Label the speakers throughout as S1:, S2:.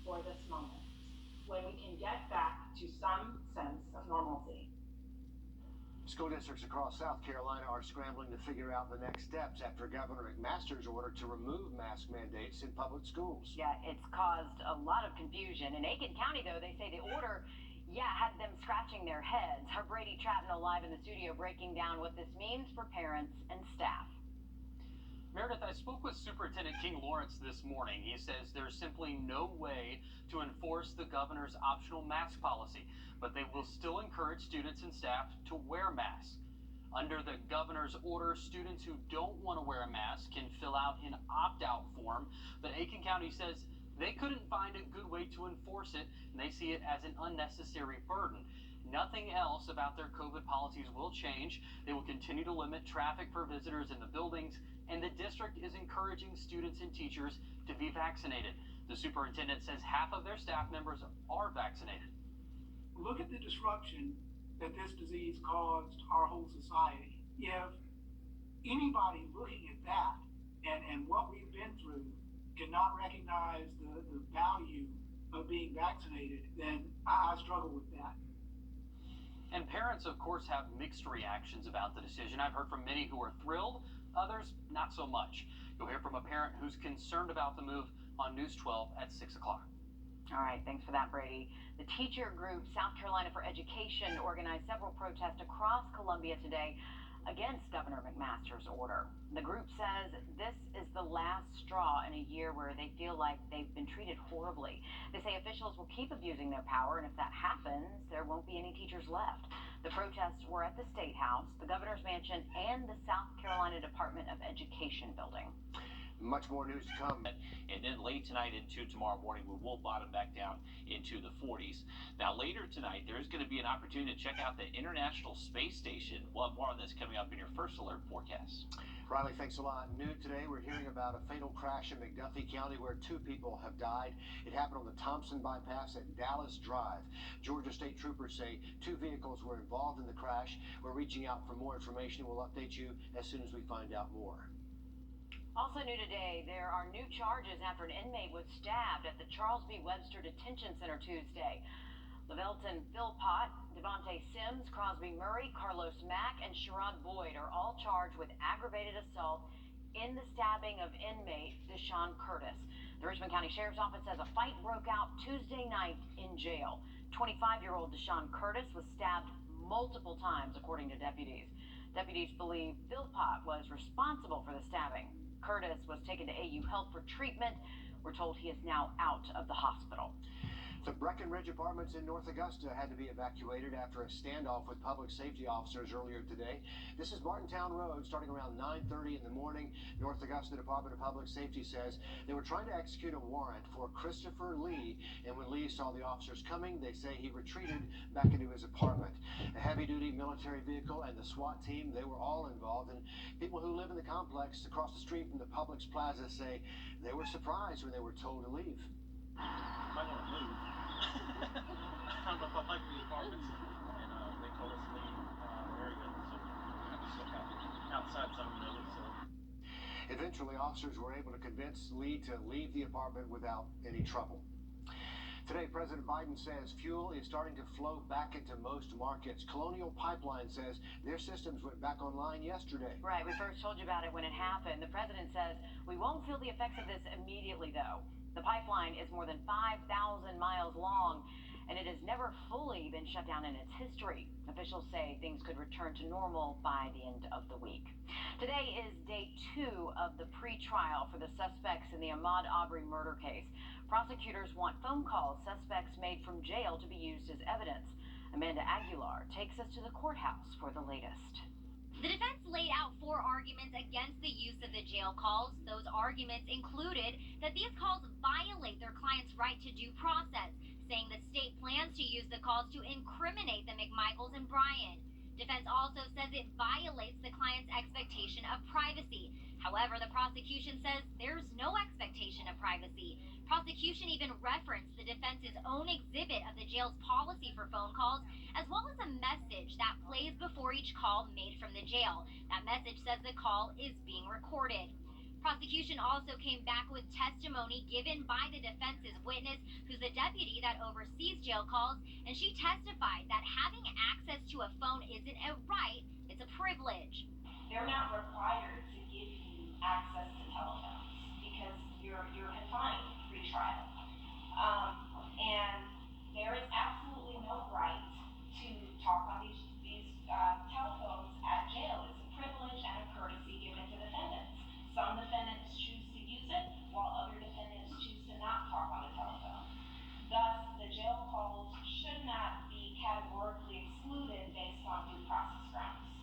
S1: for this moment, when we can get back to some sense of normalcy.
S2: School districts across South Carolina are scrambling to figure out the next steps after Governor McMaster's order to remove mask mandates in public schools.
S3: Yeah, it's caused a lot of confusion. In Aiken County, though, they say the order, had them scratching their heads. Our Brady Chapman live in the studio breaking down what this means for parents and staff.
S4: Meredith, I spoke with Superintendent King Lawrence this morning. He says there's simply no way to enforce the governor's optional mask policy, but they will still encourage students and staff to wear masks. Under the governor's order, students who don't want to wear a mask can fill out an opt-out form, but Aiken County says they couldn't find a good way to enforce it, and they see it as an unnecessary burden. Nothing else about their COVID policies will change. They will continue to limit traffic for visitors in the buildings, and the district is encouraging students and teachers to be vaccinated. The superintendent says half of their staff members are vaccinated.
S5: Look at the disruption that this disease caused our whole society. If anybody looking at that and what we've been through cannot recognize the value of being vaccinated, then I struggle with that.
S4: And parents, of course, have mixed reactions about the decision. I've heard from many who are thrilled, others not so much. You'll hear from a parent who's concerned about the move on News 12 at 6 o'clock.
S3: All right, thanks for that, Brady. The teacher group South Carolina for Education organized several protests across Columbia today against Governor McMaster's order. The group says this is the last straw in a year where they feel like they've been treated horribly. They say officials will keep abusing their power, and if that happens, there won't be any teachers left. The protests were at the State House, the Governor's Mansion, and the South Carolina Department of Education building.
S2: Much more news to come.
S6: And then late tonight into tomorrow morning, we will bottom back down into the 40s. Now, later tonight, there is going to be an opportunity to check out the International Space Station. We'll have more on this coming up in your first alert forecast.
S2: Riley, thanks a lot. New today, we're hearing about a fatal crash in McDuffie County where 2 people have died. It happened on the Thompson bypass at Dallas Drive. Georgia State Troopers say 2 vehicles were involved in the crash. We're reaching out for more information. We'll update you as soon as we find out more.
S3: Also new today, there are new charges after an inmate was stabbed at the Charles B. Webster Detention Center Tuesday. Lavelton Philpott, Devontae Sims, Crosby Murray, Carlos Mack, and Sherrod Boyd are all charged with aggravated assault in the stabbing of inmate Deshaun Curtis. The Richmond County Sheriff's Office says a fight broke out Tuesday night in jail. 25-year-old Deshaun Curtis was stabbed multiple times, according to deputies. Deputies believe Philpott was responsible for the stabbing. Curtis was taken to AU Health for treatment. We're told he is now out of the hospital.
S2: The Breckenridge apartments in North Augusta had to be evacuated after a standoff with public safety officers earlier today. This is Martintown Road, starting around 9:30 in the morning. North Augusta Department of Public Safety says they were trying to execute a warrant for Christopher Lee, and when Lee saw the officers coming, they say he retreated back into his apartment. A heavy-duty military vehicle and the SWAT team, they were all involved, and people who live in the complex across the street from the Publix Plaza say they were surprised when they were told to leave.
S7: Might want to move. I don't know if I like the apartments, and they told us to leave area, so we have to step outside some of it. So.
S2: Eventually, officers were able to convince Lee to leave the apartment without any trouble. Today, President Biden says fuel is starting to flow back into most markets. Colonial Pipeline says their systems went back online yesterday.
S3: Right, we first told you about it when it happened. The president says we won't feel the effects of this immediately, though. The pipeline is more than 5,000 miles long, and it has never fully been shut down in its history. Officials say things could return to normal by the end of the week. Today is day 2 of the pre-trial for the suspects in the Ahmaud Arbery murder case. Prosecutors want phone calls suspects made from jail to be used as evidence. Amanda Aguilar takes us to the courthouse for the latest.
S8: The defense laid out 4 arguments against the use of the jail calls. Those arguments included that these calls violate their client's right to due process, saying the state plans to use the calls to incriminate the McMichaels and Bryant. Defense also says it violates the client's expectation of privacy. However, the prosecution says there's no expectation of privacy. Prosecution even referenced the defense's own exhibit of the jail's policy for phone calls, as well as a message that plays before each call made from the jail. That message says the call is being recorded. Prosecution also came back with testimony given by the defense's witness, who's the deputy that oversees jail calls, and she testified that having access to a phone isn't a right, it's a privilege.
S1: They're not required to give you access to telephones because you're confined pre-trial. And there is absolutely no right to talk on these telephones at jail. It's a privilege and a courtesy given to defendants. Some defendants choose to use it, while other defendants choose to not talk on the telephone. Thus, the jail calls should not be categorically excluded based on due process grounds.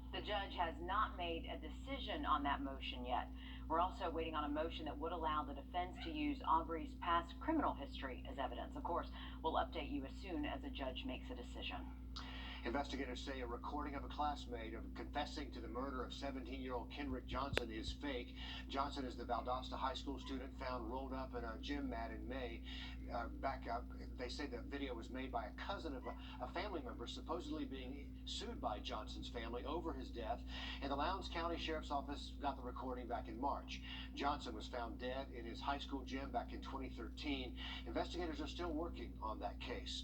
S3: The judge has not made a decision on that motion yet. We're also waiting on a motion that would allow the defense to use Aubrey's past criminal history as evidence. Of course, we'll update you as soon as a judge makes a decision.
S2: Investigators say a recording of a classmate confessing to the murder of 17-year-old Kendrick Johnson is fake. Johnson is the Valdosta High School student found rolled up in a gym mat in May. They say the video was made by a cousin of a family member supposedly being sued by Johnson's family over his death, and the Lowndes County Sheriff's Office got the recording back in March. Johnson was found dead in his high school gym back in 2013. Investigators are still working on that case.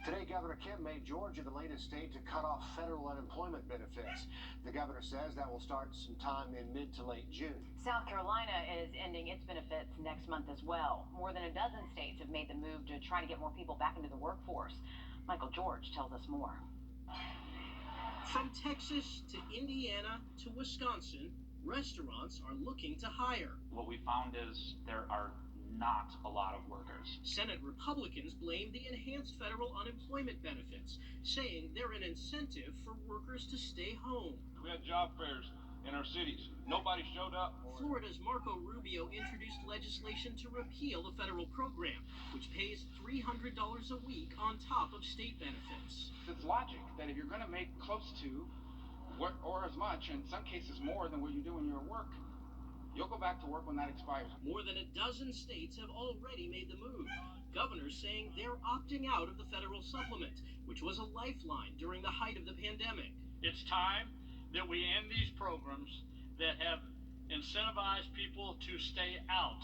S2: Today, Governor Kemp made Georgia the latest state to cut off federal unemployment benefits. The governor says that will start sometime in mid to late June.
S3: South Carolina is ending its benefits next month as well. More than a dozen states have made the move to try to get more people back into the workforce. Michael George tells us more.
S9: From Texas to Indiana to Wisconsin, restaurants are looking to hire.
S6: What we found is there are not a lot of workers.
S9: Senate Republicans blame the enhanced federal unemployment benefits, saying they're an incentive for workers to stay home.
S10: We had job fairs in our cities. Nobody showed up.
S9: Florida's Marco Rubio introduced legislation to repeal the federal program, which pays $300 a week on top of state benefits.
S10: It's logic that if you're going to make close to or as much, in some cases more than what you do in your work, you'll go back to work when that expires.
S9: More than a dozen states have already made the move. Governors saying they're opting out of the federal supplement, which was a lifeline during the height of the pandemic.
S11: It's time that we end these programs that have incentivized people to stay out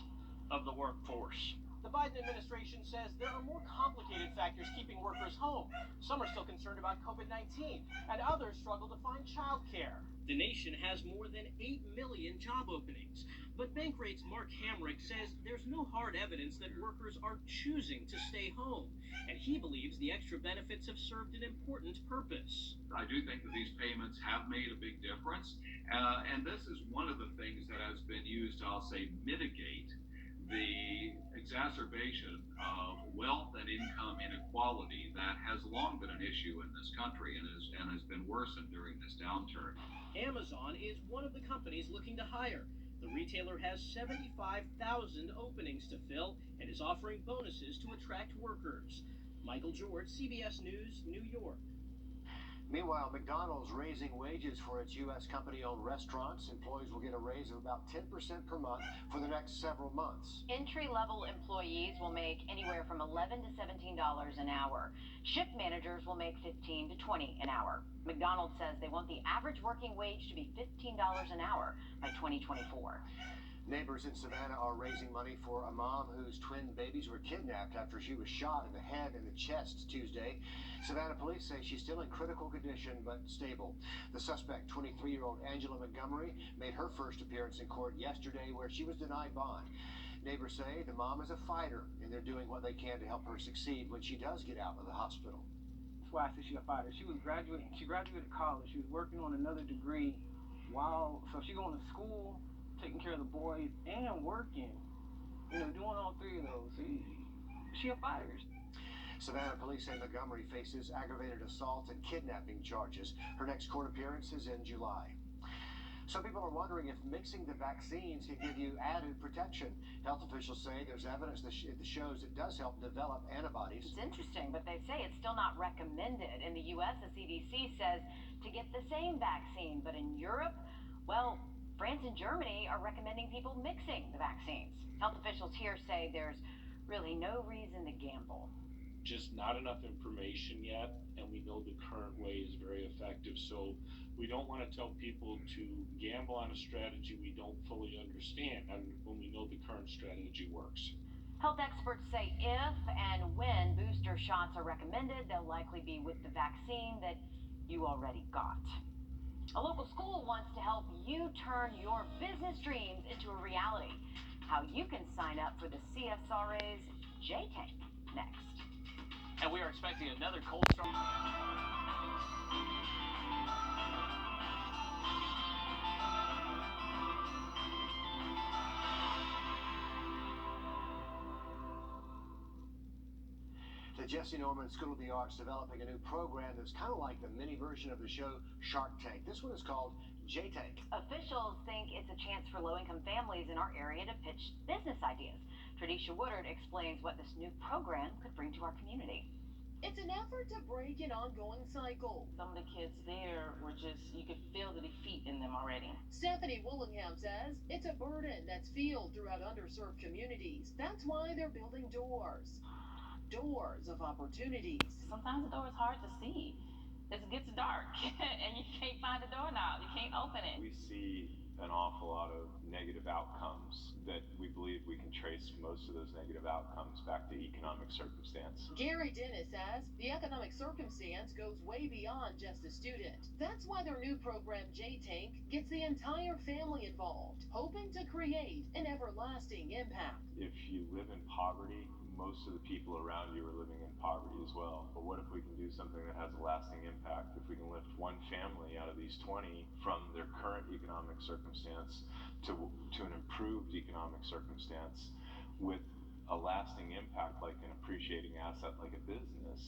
S11: of the workforce.
S9: The Biden administration says there are more complicated factors keeping workers home. Some are still concerned about COVID-19, and others struggle to find childcare. The nation has more than 8 million job openings, but Bankrate's Mark Hamrick says there's no hard evidence that workers are choosing to stay home, and he believes the extra benefits have served an important purpose.
S12: I do think that these payments have made a big difference, and this is one of the things that has been used to, I'll say, mitigate the exacerbation of wealth and income inequality that has long been an issue in this country and has been worsened during this downturn.
S9: Amazon is one of the companies looking to hire. The retailer has 75,000 openings to fill and is offering bonuses to attract workers. Michael George, CBS News, New York.
S2: Meanwhile, McDonald's raising wages for its U.S. company-owned restaurants. Employees will get a raise of about 10% per month for the next several months.
S3: Entry-level employees will make anywhere from $11 to $17 an hour. Shift managers will make $15 to $20 an hour. McDonald's says they want the average working wage to be $15 an hour by 2024.
S2: Neighbors in Savannah are raising money for a mom whose twin babies were kidnapped after she was shot in the head and the chest Tuesday. Savannah police say she's still in critical condition but stable. The suspect, 23-year-old Angela Montgomery, made her first appearance in court yesterday where she was denied bond. Neighbors say the mom is a fighter and they're doing what they can to help her succeed when she does get out of the hospital.
S13: That's why I say she's a fighter. She graduated college. She was working on another degree so she going to school, taking care of the boys, and working. Doing all three of those. She a fighter.
S2: Savannah police say Montgomery faces aggravated assault and kidnapping charges. Her next court appearance is in July. Some people are wondering if mixing the vaccines can give you added protection. Health officials say there's evidence that shows it does help develop antibodies.
S3: It's interesting, but they say it's still not recommended. In the U.S., the CDC says to get the same vaccine, but in Europe, well, France and Germany are recommending people mixing the vaccines. Health officials here say there's really no reason to gamble.
S14: just not enough information yet, and we know the current way is very effective. So we don't want to tell people to gamble on a strategy we don't fully understand, and when we know the current strategy works.
S3: Health experts say if and when booster shots are recommended, they'll likely be with the vaccine that you already got. A local school wants to help you turn your business dreams into a reality. How you can sign up for the CSRA's J-Tank next.
S6: And we are expecting another cold storm.
S2: The Jesse Norman School of the Arts developing a new program that's kind of like the mini version of the show Shark Tank. This one is called J-Tank.
S3: Officials think it's a chance for low-income families in our area to pitch business ideas. Wrdw explains what this new program could bring to our community.
S15: It's an effort to break an ongoing cycle.
S16: Some of the kids there were just, you could feel the defeat in them already.
S15: Stephanie Willingham says it's a burden that's felt throughout underserved communities. That's why they're building doors. Doors of opportunities.
S16: Sometimes the door is hard to see. It gets dark and you can't find the doorknob. You can't open it.
S17: We see an awful lot of negative outcomes that we believe we can trace most of those negative outcomes back to economic circumstance.
S15: Gary Dennis says the economic circumstance goes way beyond just a student. That's why their new program J-Tank gets the entire family involved, hoping to create an everlasting impact.
S17: If you live in poverty, most of the people around you are living in poverty as well. But what if we can do something that has a lasting impact? If we can lift one family out of these 20 from their current economic circumstance to an improved economic circumstance with a lasting impact, like an appreciating asset like a business,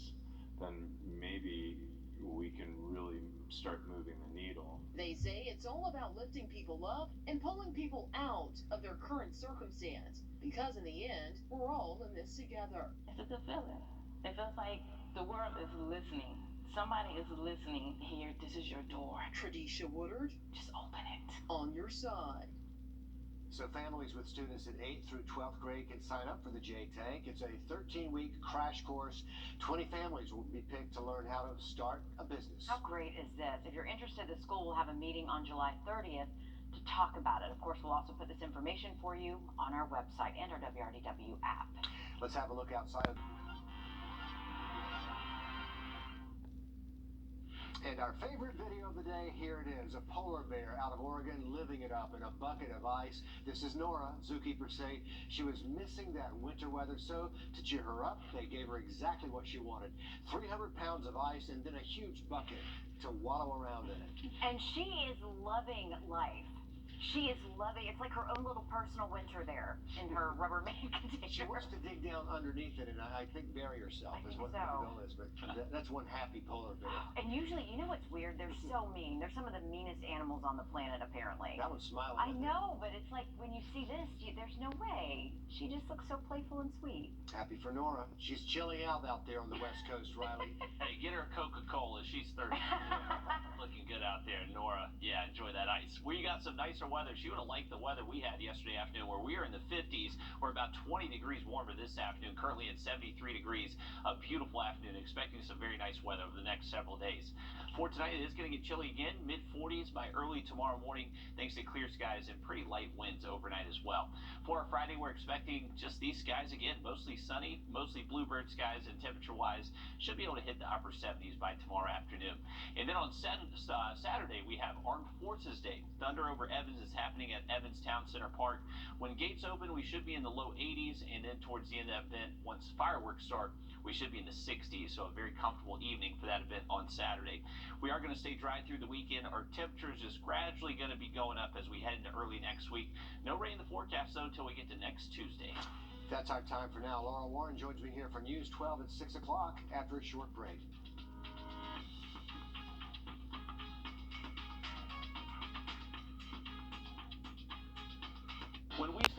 S17: then maybe we can really start moving the needle.
S15: They say it's all about lifting people up and pulling people out of their current circumstance. Because in the end, we're all in this together.
S16: It's a good feeling. It feels like the world is listening. Somebody is listening. Here, this is your door.
S15: Wrdw,
S16: just open it.
S15: On your side.
S2: So families with students in 8th through 12th grade can sign up for the J-Tank. It's a 13-week crash course. 20 families will be picked to learn how to start a business.
S3: How great is this? If you're interested, the school will have a meeting on July 30th to talk about it. Of course, we'll also put this information for you on our website and our Wrdw app.
S2: Let's have a look outside of... And our favorite video of the day, here it is. A polar bear out of Oregon living it up in a bucket of ice. This is Nora. Zookeepers say she was missing that winter weather, so to cheer her up, they gave her exactly what she wanted. 300 pounds of ice and then a huge bucket to wallow around in it.
S3: And she is loving life. She is loving, it's like her own little personal winter there in her Rubbermaid container.
S2: She wants to dig down underneath it and I think bury herself is what the goal is, but that's one happy polar bear.
S3: And usually, you know what's weird? They're so mean. They're some of the meanest animals on the planet, apparently.
S2: That one's smiling.
S3: I know, but it's like when you see this, there's no way. She just looks so playful and sweet.
S2: Happy for Nora. She's chilling out there on the West Coast, Riley.
S6: Hey, get her a Coca-Cola. She's thirsty. Looking good out there, Nora. Yeah, enjoy that ice. We got some nicer weather. She would have liked the weather we had yesterday afternoon, where we were in the 50s. We're about 20 degrees warmer this afternoon, currently at 73 degrees. A beautiful afternoon, expecting some very nice weather over the next several days. For tonight, it is going to get chilly again, mid-40s by early tomorrow morning, thanks to clear skies and pretty light winds overnight as well. For our Friday, we're expecting just these skies again, mostly sunny, mostly bluebird skies, and temperature-wise, should be able to hit the upper 70s by tomorrow afternoon. And then on Saturday, we have Armed Forces Day. Thunder over Evans is happening at Evans Town Center Park. When gates open, we should be in the low 80s, and then towards the end of that event, once fireworks start, we should be in the 60s, so a very comfortable evening for that event on Saturday. We are going to stay dry through the weekend. Our temperatures is gradually going to be going up as we head into early next week. No rain in the forecast, though, until we get to next Tuesday.
S2: That's our time for now. Laura Warren joins me here for News 12 at 6 o'clock after a short break.